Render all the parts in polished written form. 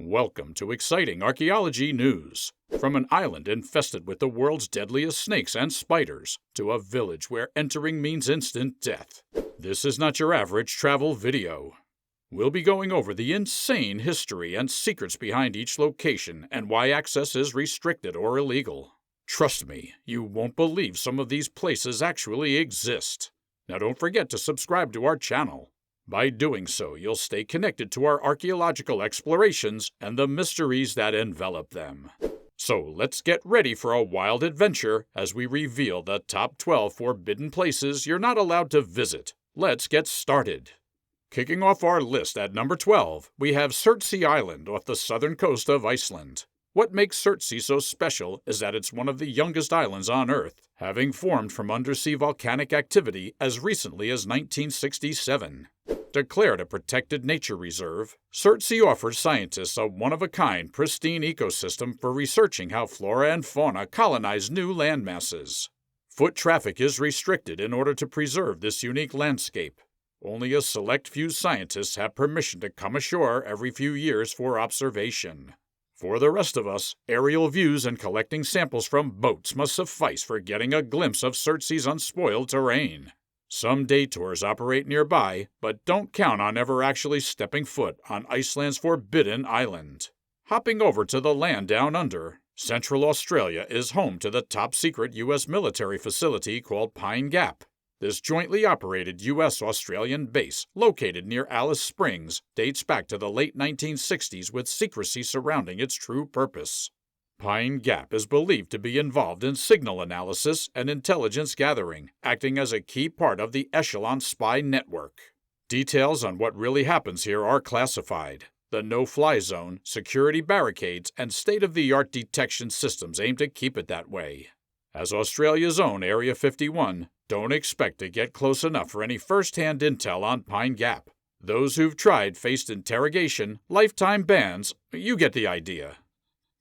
Welcome to exciting archaeology news. From an island infested with the world's deadliest snakes and spiders, to a village where entering means instant death. This is not your average travel video. We'll be going over the insane history and secrets behind each location and why access is restricted or illegal. Trust me, you won't believe some of these places actually exist. Now don't forget to subscribe to our channel. By doing so, you'll stay connected to our archaeological explorations and the mysteries that envelop them. So let's get ready for a wild adventure as we reveal the top 12 forbidden places you're not allowed to visit. Let's get started. Kicking off our list at number 12, we have Poglia Island off the southern coast of Iceland. What makes Poglia so special is that it's one of the youngest islands on Earth, having formed from undersea volcanic activity as recently as 1967. Declared a protected nature reserve, Poglia offers scientists a one-of-a-kind, pristine ecosystem for researching how flora and fauna colonize new landmasses. Foot traffic is restricted in order to preserve this unique landscape. Only a select few scientists have permission to come ashore every few years for observation. For the rest of us, aerial views and collecting samples from boats must suffice for getting a glimpse of Poglia's unspoiled terrain. Some day tours operate nearby, but don't count on ever actually stepping foot on Iceland's forbidden island. Hopping over to the land down under, Central Australia is home to the top-secret U.S. military facility called Pine Gap. This jointly operated U.S.-Australian base, located near Alice Springs, dates back to the late 1960s with secrecy surrounding its true purpose. Pine Gap is believed to be involved in signal analysis and intelligence gathering, acting as a key part of the Echelon spy network. Details on what really happens here are classified. The no-fly zone, security barricades, and state-of-the-art detection systems aim to keep it that way. As Australia's own Area 51, don't expect to get close enough for any first-hand intel on Pine Gap. Those who've tried faced interrogation, lifetime bans. You get the idea.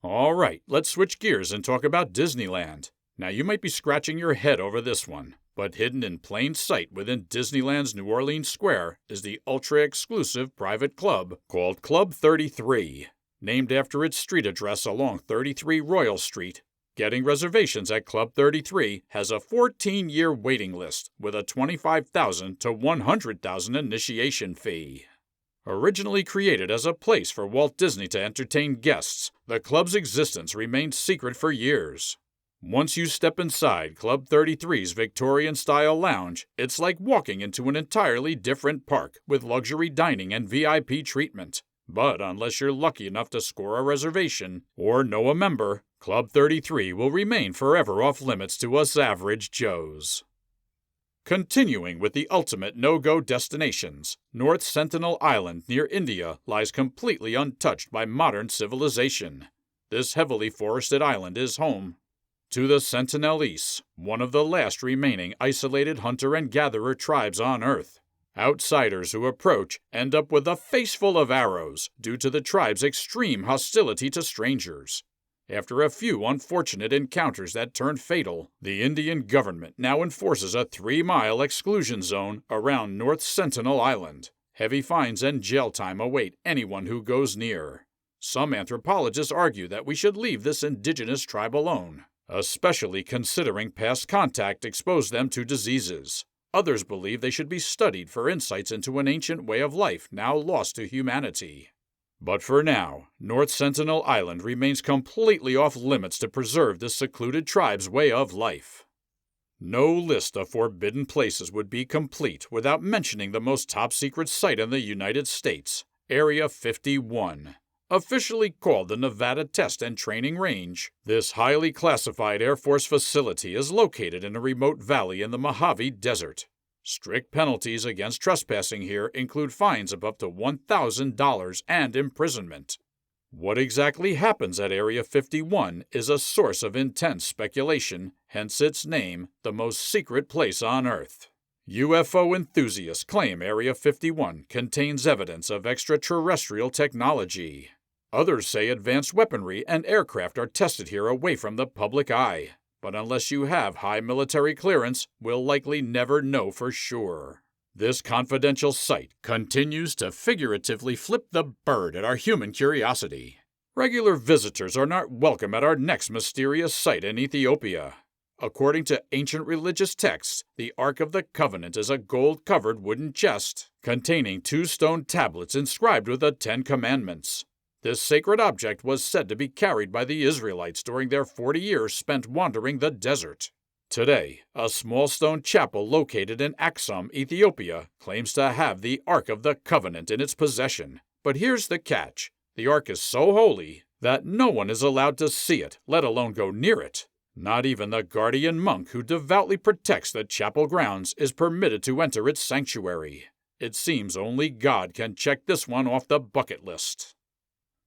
All right, let's switch gears and talk about Disneyland. Now, you might be scratching your head over this one, but hidden in plain sight within Disneyland's New Orleans Square is the ultra-exclusive private club called Club 33. Named after its street address along 33 Royal Street, getting reservations at Club 33 has a 14-year waiting list with a $25,000 to $100,000 initiation fee. Originally created as a place for Walt Disney to entertain guests, the club's existence remained secret for years. Once you step inside Club 33's Victorian-style lounge, it's like walking into an entirely different park with luxury dining and VIP treatment. But unless you're lucky enough to score a reservation or know a member, Club 33 will remain forever off-limits to us average Joes. Continuing with the ultimate no-go destinations, North Sentinel Island near India lies completely untouched by modern civilization. This heavily forested island is home to the Sentinelese, one of the last remaining isolated hunter and gatherer tribes on Earth. Outsiders who approach end up with a face full of arrows due to the tribe's extreme hostility to strangers. After a few unfortunate encounters that turned fatal, the Indian government now enforces a 3-mile exclusion zone around North Sentinel Island. Heavy fines and jail time await anyone who goes near. Some anthropologists argue that we should leave this indigenous tribe alone, especially considering past contact exposed them to diseases. Others believe they should be studied for insights into an ancient way of life now lost to humanity. But for now, North Sentinel Island remains completely off-limits to preserve this secluded tribe's way of life. No list of forbidden places would be complete without mentioning the most top-secret site in the United States, Area 51. Officially called the Nevada Test and Training Range, this highly classified Air Force facility is located in a remote valley in the Mojave Desert. Strict penalties against trespassing here include fines of up to $1,000 and imprisonment. What exactly happens at Area 51 is a source of intense speculation, hence its name, the most secret place on Earth. UFO enthusiasts claim Area 51 contains evidence of extraterrestrial technology. Others say advanced weaponry and aircraft are tested here away from the public eye. But unless you have high military clearance, we'll likely never know for sure. This confidential site continues to figuratively flip the bird at our human curiosity. Regular visitors are not welcome at our next mysterious site in Ethiopia. According to ancient religious texts, the Ark of the Covenant is a gold-covered wooden chest containing 2 stone tablets inscribed with the 10 Commandments. This sacred object was said to be carried by the Israelites during their 40 years spent wandering the desert. Today, a small stone chapel located in Aksum, Ethiopia, claims to have the Ark of the Covenant in its possession. But here's the catch. The Ark is so holy that no one is allowed to see it, let alone go near it. Not even the guardian monk who devoutly protects the chapel grounds is permitted to enter its sanctuary. It seems only God can check this one off the bucket list.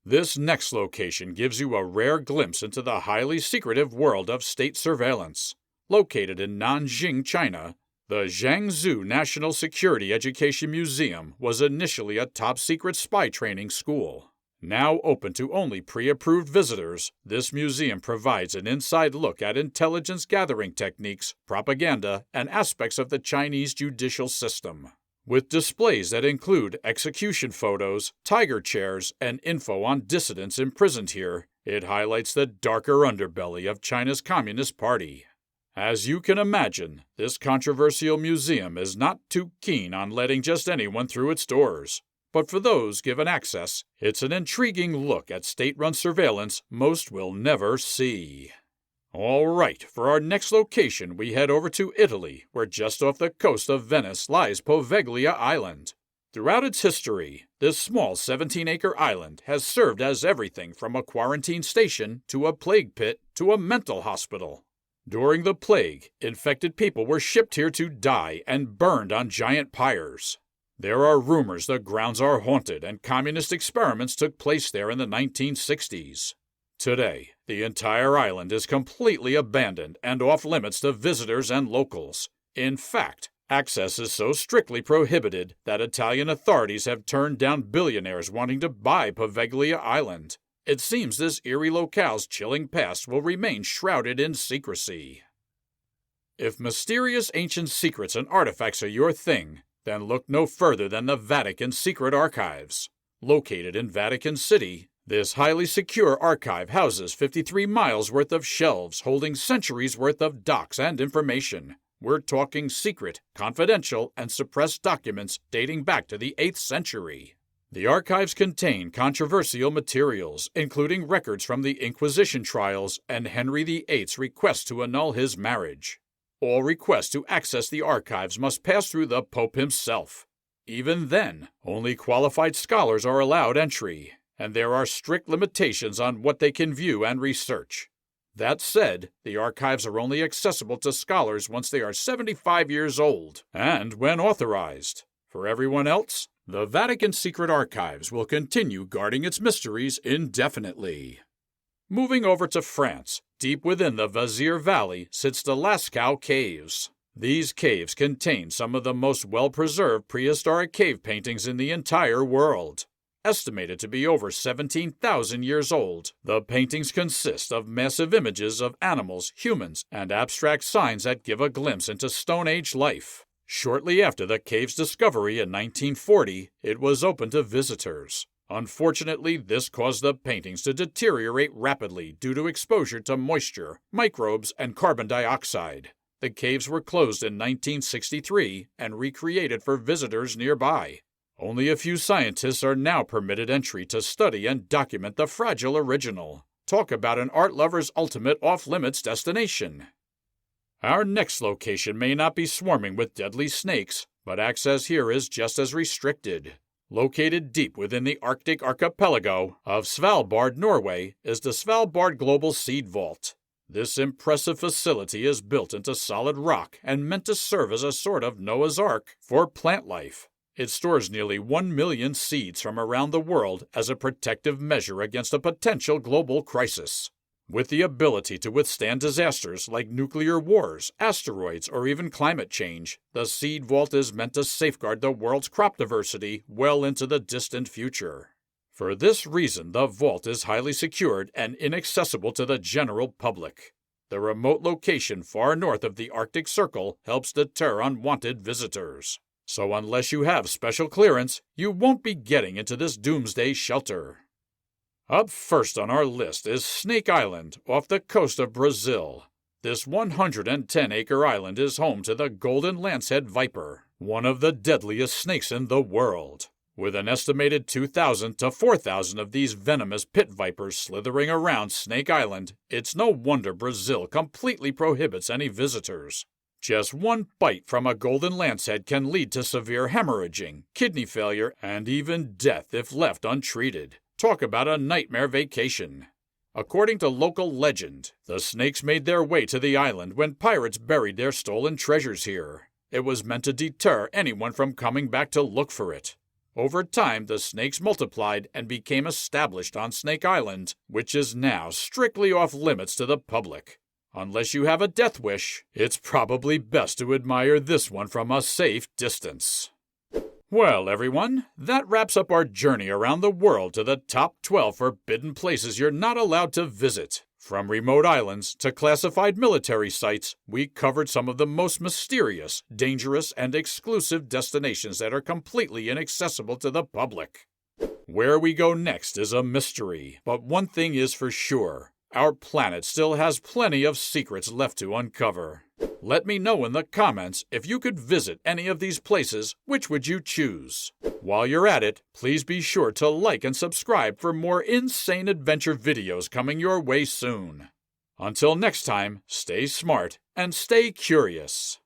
This next location gives you a rare glimpse into the highly secretive world of state surveillance. Located in Nanjing, China, the Jiangsu National Security Education Museum was initially a top-secret spy training school. Now open to only pre-approved visitors, this museum provides an inside look at intelligence gathering techniques, propaganda, and aspects of the Chinese judicial system. With displays that include execution photos, tiger chairs, and info on dissidents imprisoned here, it highlights the darker underbelly of China's Communist Party. As you can imagine, this controversial museum is not too keen on letting just anyone through its doors. But for those given access, it's an intriguing look at state-run surveillance most will never see. All right, for our next location, we head over to Italy, where just off the coast of Venice lies Poglia Island. Throughout its history, this small 17-acre island has served as everything from a quarantine station to a plague pit to a mental hospital. During the plague, infected people were shipped here to die and burned on giant pyres. There are rumors the grounds are haunted and communist experiments took place there in the 1960s. Today, the entire island is completely abandoned and off-limits to visitors and locals. In fact, access is so strictly prohibited that Italian authorities have turned down billionaires wanting to buy Poglia Island. It seems this eerie locale's chilling past will remain shrouded in secrecy. If mysterious ancient secrets and artifacts are your thing, then look no further than the Vatican Secret Archives. Located in Vatican City, this highly secure archive houses 53 miles worth of shelves holding centuries worth of docs and information. We're talking secret, confidential, and suppressed documents dating back to the 8th century. The archives contain controversial materials, including records from the Inquisition trials and Henry VIII's request to annul his marriage. All requests to access the archives must pass through the Pope himself. Even then, only qualified scholars are allowed entry, and there are strict limitations on what they can view and research. That said, the archives are only accessible to scholars once they are 75 years old, and when authorized. For everyone else, the Vatican Secret Archives will continue guarding its mysteries indefinitely. Moving over to France, deep within the Vazir Valley sits the Lascaux Caves. These caves contain some of the most well-preserved prehistoric cave paintings in the entire world. Estimated to be over 17,000 years old, the paintings consist of massive images of animals, humans, and abstract signs that give a glimpse into Stone Age life. Shortly after the cave's discovery in 1940, it was open to visitors. Unfortunately, this caused the paintings to deteriorate rapidly due to exposure to moisture, microbes, and carbon dioxide. The caves were closed in 1963 and recreated for visitors nearby. Only a few scientists are now permitted entry to study and document the fragile original. Talk about an art lover's ultimate off-limits destination. Our next location may not be swarming with deadly snakes, but access here is just as restricted. Located deep within the Arctic archipelago of Svalbard, Norway, is the Svalbard Global Seed Vault. This impressive facility is built into solid rock and meant to serve as a sort of Noah's Ark for plant life. It stores nearly 1 million seeds from around the world as a protective measure against a potential global crisis. With the ability to withstand disasters like nuclear wars, asteroids, or even climate change, the Seed Vault is meant to safeguard the world's crop diversity well into the distant future. For this reason, the vault is highly secured and inaccessible to the general public. The remote location far north of the Arctic Circle helps deter unwanted visitors. So unless you have special clearance, you won't be getting into this doomsday shelter. Up first on our list is Snake Island off the coast of Brazil. This 110-acre island is home to the golden lancehead viper, one of the deadliest snakes in the world. With an estimated 2,000 to 4,000 of these venomous pit vipers slithering around Snake Island, it's no wonder Brazil completely prohibits any visitors. Just one bite from a golden lancehead can lead to severe hemorrhaging, kidney failure, and even death if left untreated. Talk about a nightmare vacation. According to local legend, the snakes made their way to the island when pirates buried their stolen treasures here. It was meant to deter anyone from coming back to look for it. Over time, the snakes multiplied and became established on Snake Island, which is now strictly off limits to the public. Unless you have a death wish, it's probably best to admire this one from a safe distance. Well, everyone, that wraps up our journey around the world to the top 12 forbidden places you're not allowed to visit. From remote islands to classified military sites, we covered some of the most mysterious, dangerous, and exclusive destinations that are completely inaccessible to the public. Where we go next is a mystery, but one thing is for sure. Our planet still has plenty of secrets left to uncover. Let me know in the comments if you could visit any of these places, which would you choose? While you're at it, please be sure to like and subscribe for more insane adventure videos coming your way soon. Until next time, stay smart and stay curious.